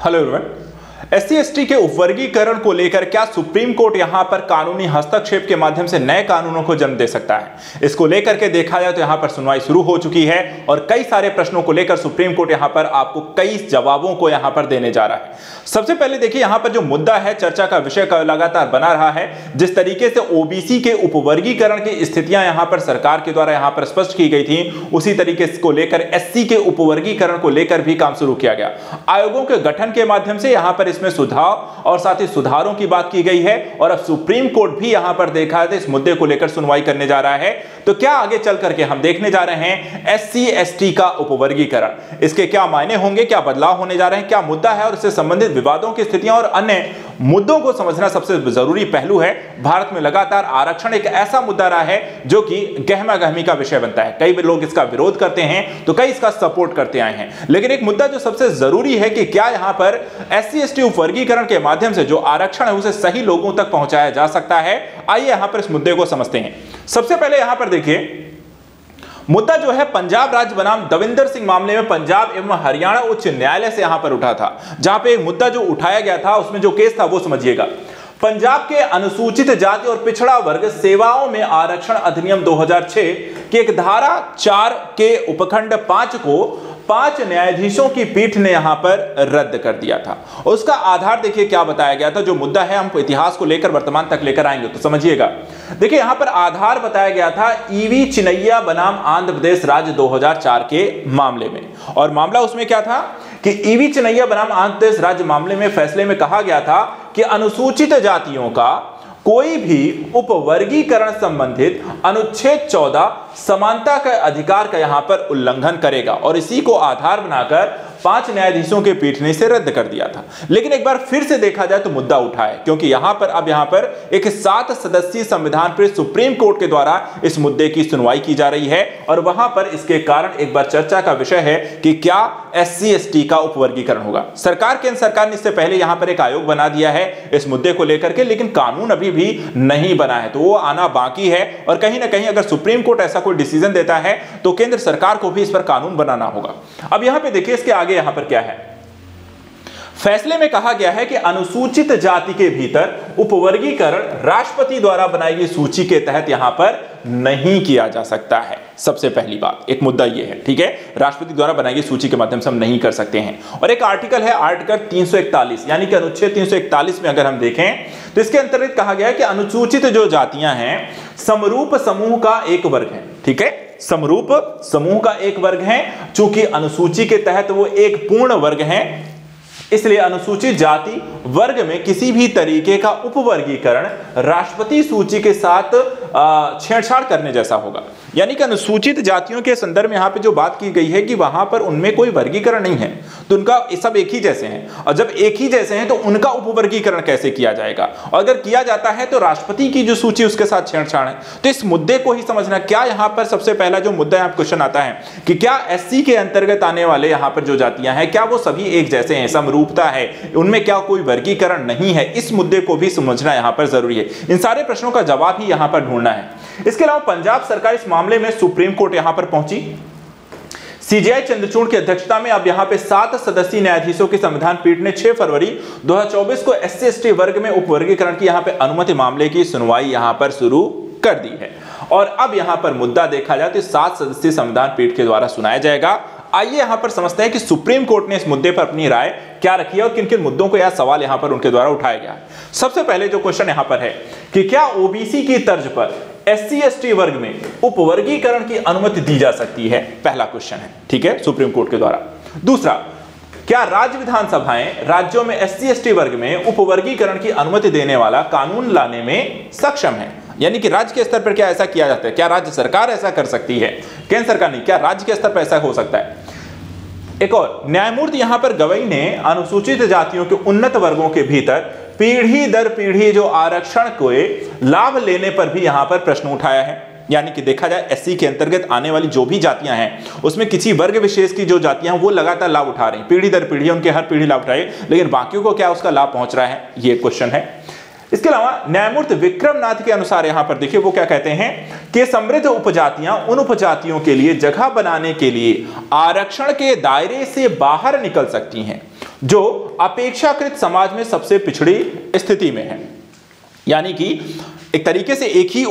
Hello everyone. SC ST के उपवर्गीकरण को लेकर क्या सुप्रीम कोर्ट यहां पर कानूनी हस्तक्षेप के माध्यम से नए कानूनों को जन्म दे सकता है? इसको लेकर के देखा जाए तो यहां पर सुनवाई शुरू हो चुकी है और कई सारे प्रश्नों को लेकर सुप्रीम कोर्ट यहां पर आपको कई जवाबों को यहां पर देने जा रहा है। सबसे पहले देखिए, यहां पर जो मुद्दा है, चर्चा का विषय का लगातार बना रहा है, जिस तरीके से ओबीसी के उपवर्गीकरण की स्थितियां यहां पर सरकार के द्वारा यहां पर स्पष्ट की गई थी, उसी तरीके को लेकर एससी के उपवर्गीकरण को लेकर भी काम शुरू किया गया। आयोगों के गठन के माध्यम से यहां पर इसमें सुधार और साथ ही सुधारों की बात की गई है और अब सुप्रीम कोर्ट भी यहां पर देखा है इस मुद्दे को लेकर सुनवाई करने जा रहा है। तो क्या आगे चल करके हम देखने जा रहे हैं एससी एसटी का उपवर्गीकरण, इसके क्या मायने होंगे, क्या बदलाव होने जा रहे हैं, क्या मुद्दा है और इससे संबंधित विवादों की स्थितियां और अन्य मुद्दों को समझना सबसे जरूरी पहलू है। भारत में लगातार आरक्षण एक ऐसा मुद्दा रहा है जो कि गहमा गहमी का विषय बनता है। कई लोग इसका विरोध करते हैं तो कई इसका सपोर्ट करते आए हैं, लेकिन एक मुद्दा जो सबसे जरूरी है कि क्या यहां पर एससी एसटी उपवर्गीकरण के माध्यम से जो आरक्षण है उसे सही लोगों तक पहुंचाया जा सकता है। आइए यहां पर इस मुद्दे को समझते हैं। सबसे पहले यहां पर देखिए, मुद्दा जो है पंजाब राज्य बनाम दविंदर सिंह मामले में पंजाब एवं हरियाणा उच्च न्यायालय से यहां पर उठा था, जहां पे एक मुद्दा जो उठाया गया था उसमें जो केस था वो समझिएगा। पंजाब के अनुसूचित जाति और पिछड़ा वर्ग सेवाओं में आरक्षण अधिनियम 2006 की एक धारा 4 के उपखंड 5 को 5 न्यायाधीशों की पीठ ने यहां पर रद्द कर दिया था। उसका आधार देखिए क्या बताया गया था। जो मुद्दा है हम इतिहास को लेकर वर्तमान तक लेकर आएंगे, तो समझिएगा। देखिए यहां पर आधार बताया गया था ईवी चिनैया बनाम आंध्र प्रदेश राज्य 2004 के मामले में, और मामला उसमें क्या था कि ईवी चिनैया बनाम आंध्र प्रदेश राज्य मामले में फैसले में कहा गया था कि अनुसूचित जातियों का कोई भी उपवर्गीकरण संबंधित अनुच्छेद 14 समानता के अधिकार का यहां पर उल्लंघन करेगा, और इसी को आधार बनाकर 5 न्यायाधीशों के पीठ ने इसे रद्द कर दिया था। लेकिन एक बार फिर से देखा जाए तो मुद्दा उठा है, क्योंकि यहां पर एक 7 सदस्यीय संविधान पीठ सुप्रीम कोर्ट के द्वारा इस मुद्दे की सुनवाई की जा रही है, और वहां पर इसके कारण एक बार चर्चा का विषय है कि क्या एससी एसटी का उपवर्गीकरण होगा। केंद्र सरकार ने इससे पहले यहां पर एक आयोग बना दिया है इस मुद्दे को लेकर के, लेकिन कानून अभी भी नहीं बना है, तो वो आना बाकी है। और कहीं ना कहीं अगर सुप्रीम कोर्ट ऐसा कोई डिसीजन देता है तो केंद्र सरकार को भी इस पर कानून बनाना होगा। अब यहां पे देखिए इसके आगे यहां पर क्या है। फैसले में कहा गया है कि अनुसूचित जाति के भीतर उपवर्गीकरण राष्ट्रपति द्वारा बनाई गई सूची के तहत यहां पर नहीं किया जा सकता है। सबसे पहली बात, एक मुद्दा यह है, ठीक है, राष्ट्रपति द्वारा बनाई गई सूची के माध्यम से हम नहीं कर सकते हैं। और एक आर्टिकल है आर्टिकल 341, यानी कि अनुच्छेद 341 में अगर हम देखें तो इसके अंतर्गत कहा गया है कि अनुसूचित जो जातियां हैं समरूप समूह का एक वर्ग है, ठीक है, समरूप समूह का एक वर्ग है। चूंकि अनुसूची के तहत वो एक पूर्ण वर्ग है, इसलिए अनुसूचित जाति वर्ग में किसी भी तरीके का उपवर्गीकरण राष्ट्रपति सूची के साथ छेड़छाड़ करने जैसा होगा। यानी कि अनुसूचित जातियों के संदर्भ में यहां पे जो बात की गई है कि वहां पर उनमें कोई वर्गीकरण नहीं है, तो उनका सब एक ही जैसे हैं, और जब एक ही जैसे हैं तो उनका उपवर्गीकरण कैसे किया जाएगा, और अगर किया जाता है तो राष्ट्रपति की जो सूची उसके साथ छेड़छाड़ है। तो इस मुद्दे को ही समझना। क्या यहां पर सबसे पहला जो मुद्दा यहां क्वेश्चन आता है कि क्या एससी के अंतर्गत आने वाले यहां पर जो जातियां हैं क्या वो सभी एक जैसे हैं, समरूपता है, उनमें क्या कोई वर्गीकरण नहीं है? इस मुद्दे को भी समझना यहां पर जरूरी है। इन सारे प्रश्नों का जवाब ही यहां पर ढूंढना है। इसके अलावा पंजाब सरकार इस मामले में सुप्रीम कोर्ट यहां पर पहुंची। सीजेआई चंद्रचूड़ की अध्यक्षता में अब यहां पे 7 सदस्यीय न्यायाधीशों की संविधान पीठ ने 6 फरवरी 2024 को एससी एसटी वर्ग में उपवर्गीकरण की यहां पे अनुमति मामले की सुनवाई यहां पर शुरू कर दी है। और अब यहां पर मुद्दा देखा जाए तो 7 सदस्यीय संविधान पीठ के द्वारा सुनाया जाएगा। आइए यहां पर समझते हैं कि सुप्रीम कोर्ट ने इस मुद्दे पर अपनी राय क्या रखी है और किन किन मुद्दों को यह सवाल यहां पर उनके द्वारा उठाया गया। सबसे पहले जो क्वेश्चन यहां पर है कि क्या ओबीसी की तर्ज पर एससी एसटी वर्ग में उपवर्गीकरण की अनुमति दी जा सकती है? पहला क्वेश्चन है, ठीक है, सुप्रीम कोर्ट के द्वारा। दूसरा, क्या राज्य विधानसभाएं राज्यों में एससी एसटी वर्ग में उपवर्गीकरण की अनुमति देने वाला कानून लाने में सक्षम है? यानी कि राज्य के स्तर पर क्या ऐसा किया जाता है? क्या राज्य सरकार ऐसा कर सकती है? केंद्र सरकार नहीं, क्या राज्य के स्तर पर ऐसा हो सकता है? एक और न्यायमूर्ति यहां पर गवई ने अनुसूचित जातियों के उन्नत वर्गों के भीतर पीढ़ी दर पीढ़ी जो आरक्षण को लाभ लेने पर भी यहां पर प्रश्न उठाया है। यानी कि देखा जाए एससी के अंतर्गत आने वाली जो भी जातियां हैं उसमें किसी वर्ग विशेष की जो जातियां हैं वो लगातार लाभ उठा रही हैं, पीढ़ी दर पीढ़ी उनके हर पीढ़ी लाभ उठाए, लेकिन बाकियों को क्या उसका लाभ पहुंच रहा है, ये क्वेश्चन है। इसके अलावा न्यायमूर्ति विक्रमनाथ के अनुसार यहां पर देखिए वो क्या कहते हैं कि समृद्ध उपजातियां उन उपजातियों के लिए जगह बनाने के लिए आरक्षण के दायरे से बाहर निकल सकती हैं जो अपेक्षाकृत समाज में सबसे पिछड़ी स्थिति में है। यानी कि एक तरीके से एक ही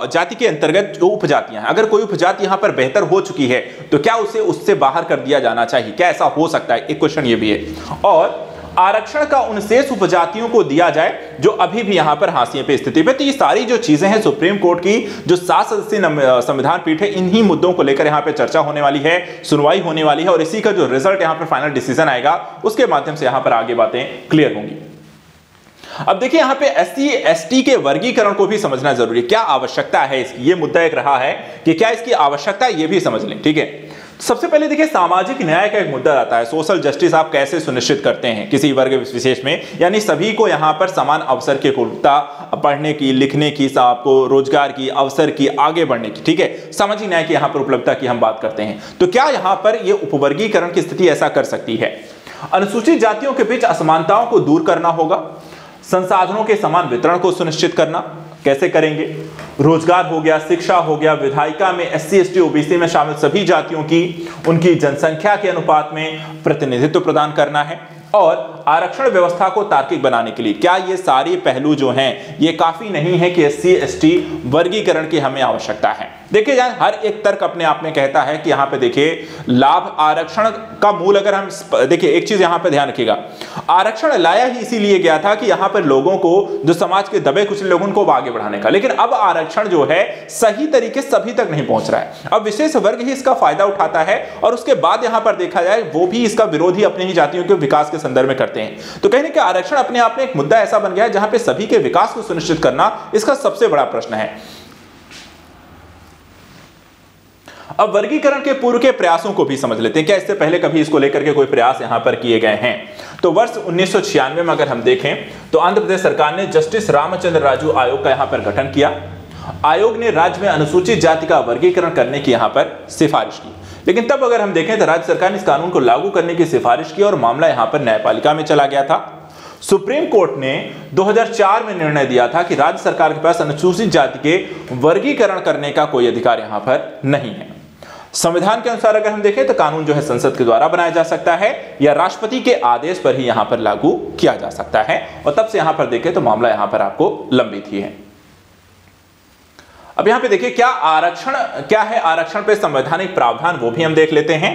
जाति के अंतर्गत जो उपजातियां हैं, अगर कोई उपजाति यहां पर बेहतर हो चुकी है तो क्या उसे उससे बाहर कर दिया जाना चाहिए, क्या ऐसा हो सकता है, एक क्वेश्चन ये भी है। और आरक्षण का उन शेष उपजातियों को दिया जाए जो अभी भी यहां पर हाशिए पे स्थिति पे। तो ये सारी जो चीजें हैं सुप्रीम कोर्ट की जो 7 सदस्यीय संविधान पीठ है, इन्हीं मुद्दों को लेकर यहां पे चर्चा होने वाली है, सुनवाई होने वाली है और इसी का जो रिजल्ट यहां पर फाइनल डिसीजन आएगा उसके माध्यम से यहां पर आगे बातें क्लियर होंगी। अब देखिए यहां पे एससी एसटी के वर्गीकरण को भी समझना जरूरी है, क्या आवश्यकता है इसकी, ये मुद्दा एक रहा है कि क्या इसकी आवश्यकता है, ये भी समझ लें। ठीक है, सबसे पहले देखिए सामाजिक न्याय का एक मुद्दा आता है, सोशल जस्टिस आप कैसे सुनिश्चित करते हैं किसी वर्ग विशेष में, यानी सभी को यहां पर समान अवसर की उपलब्धता, पढ़ने की, लिखने की, आपको रोजगार की, अवसर की, आगे बढ़ने की। ठीक है, सामाजिक न्याय की यहां पर उपलब्धता की हम बात करते हैं। तो क्या यहां पर यह उपवर्गीकरण की स्थिति ऐसा कर सकती है? अनुसूचित जातियों के बीच असमानताओं को दूर करना होगा, संसाधनों के समान वितरण को सुनिश्चित करना, कैसे करेंगे? रोजगार हो गया, शिक्षा हो गया, विधायिका में एससी एसटी ओबीसी में शामिल सभी जातियों की उनकी जनसंख्या के अनुपात में प्रतिनिधित्व प्रदान करना है और आरक्षण व्यवस्था को तार्किक बनाने के लिए क्या ये सारे पहलू जो हैं ये काफी नहीं है कि एससी एसटी वर्गीकरण की हमें आवश्यकता है। देखिए यार हर एक तर्क अपने आप में कहता है कि यहां पे देखिए लाभ आरक्षण का मूल, अगर हम देखिए एक चीज यहां पे ध्यान रखिएगा, आरक्षण लाया ही इसीलिए गया था कि यहां पर लोगों को, जो समाज के दबे कुचले लोगों को आगे बढ़ाने का, लेकिन अब आरक्षण जो है सही तरीके से सभी तक नहीं पहुंच रहा है। अब विशेष वर्ग ही इसका फायदा उठाता है और उसके बाद यहां पर देखा जाए वो भी इसका विरोध ही अपनी ही जातियों के विकास के संदर्भ में करते हैं। तो कहने के आरक्षण अपने आप में एक मुद्दा ऐसा बन गया है जहां पे सभी के विकास को सुनिश्चित करना इसका सबसे बड़ा प्रश्न है। अब वर्गीकरण के पूर्व के प्रयासों को भी समझ लेते हैं, क्या इससे पहले कभी इसको लेकर के कोई प्रयास यहां पर किए गए हैं? तो वर्ष 1996 में अगर हम देखें तो आंध्र प्रदेश सरकार ने जस्टिस रामचंद्र राजू आयोग का यहां पर गठन किया। आयोग ने राज्य में अनुसूचित जाति का वर्गीकरण करने की यहां पर सिफारिश की, लेकिन तब अगर हम देखें तो राज्य सरकार ने इस कानून को लागू करने की सिफारिश की और मामला यहां पर न्यायपालिका में चला गया था। सुप्रीम कोर्ट ने 2004 में निर्णय दिया था कि राज्य सरकार के पास अनुसूचित जाति के वर्गीकरण करने का कोई अधिकार यहां पर नहीं है। संविधान के अनुसार अगर हम देखें तो कानून जो है संसद के द्वारा बनाया जा सकता है या राष्ट्रपति के आदेश पर ही यहां पर लागू किया जा सकता है, और तब से यहां पर देखें तो मामला यहां पर आपको लंबित ही है। अब यहां पे देखिए क्या आरक्षण क्या है, आरक्षण पे संवैधानिक प्रावधान वो भी हम देख लेते हैं।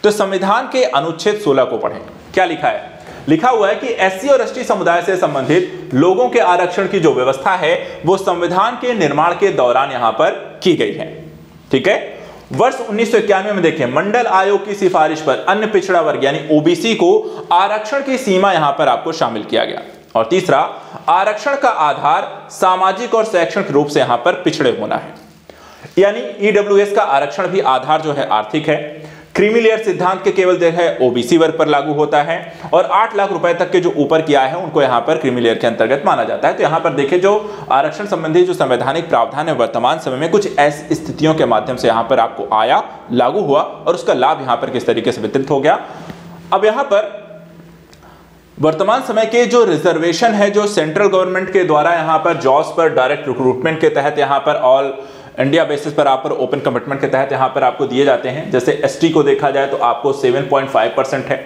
तो संविधान के अनुच्छेद 16 को पढ़ें, क्या लिखा है? लिखा हुआ है कि एससी और एसटी समुदाय से संबंधित लोगों के आरक्षण की जो व्यवस्था है वो संविधान के निर्माण के दौरान यहां पर की गई है। ठीक है, वर्ष 1991 में देखें मंडल आयोग की सिफारिश पर अन्य पिछड़ा वर्ग यानी ओबीसी को आरक्षण की सीमा यहां पर आपको शामिल किया गया। और तीसरा, आरक्षण का आधार सामाजिक और शैक्षणिक रूप से यहां पर पिछड़े होना है, यानी ईडब्ल्यूएस का आरक्षण भी आधार जो है आर्थिक है। क्रीमी लेयर सिद्धांत के केवल जो है ओबीसी वर्ग पर लागू होता है और 8 लाख रुपए तक के जो ऊपर की आय है उनको यहां पर क्रीमी लेयर के अंतर्गत माना जाता है। तो यहां पर देखिए जो आरक्षण संबंधी जो संवैधानिक प्रावधान है वर्तमान समय में कुछ ऐसी स्थितियों के माध्यम से यहां पर आपको आया, लागू हुआ और उसका लाभ यहां पर किस तरीके से वितरित हो गया। अब यहां पर वर्तमान समय के जो रिजर्वेशन है जो सेंट्रल गवर्नमेंट के द्वारा यहां पर जॉब्स पर डायरेक्ट रिक्रूटमेंट के तहत यहां पर ऑल इंडिया बेसिस पर आप पर ओपन कमिटमेंट के तहत यहां पर आपको दिए जाते हैं। जैसे एसटी को देखा जाए तो आपको 7.5% है,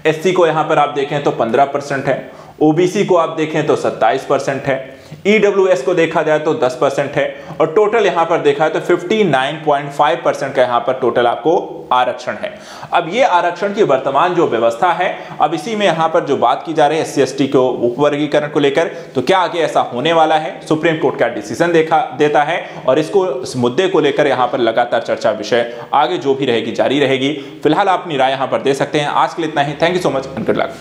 एससी को यहां पर आप देखें तो 15% है, ओबीसी को आप देखें तो 27% है, ईडब्ल्यूएस को देखा जाए तो 10% है और टोटल यहां पर देखा है तो 59.5% का यहां पर टोटल आपको आरक्षण है। अब ये आरक्षण की वर्तमान जो व्यवस्था है, अब इसी में यहां पर जो बात की जा रही है एससी एसटी को उपवर्गीकरण को लेकर, तो क्या आगे ऐसा होने वाला है, सुप्रीम कोर्ट का डिसीजन देता है और इसको इस मुद्दे को लेकर यहां पर लगातार चर्चा विषय आगे जो भी रहेगी जारी रहेगी। फिलहाल आप अपनी राय यहां पर दे सकते हैं। आज के लिए इतना ही। Thank you so much and good luck.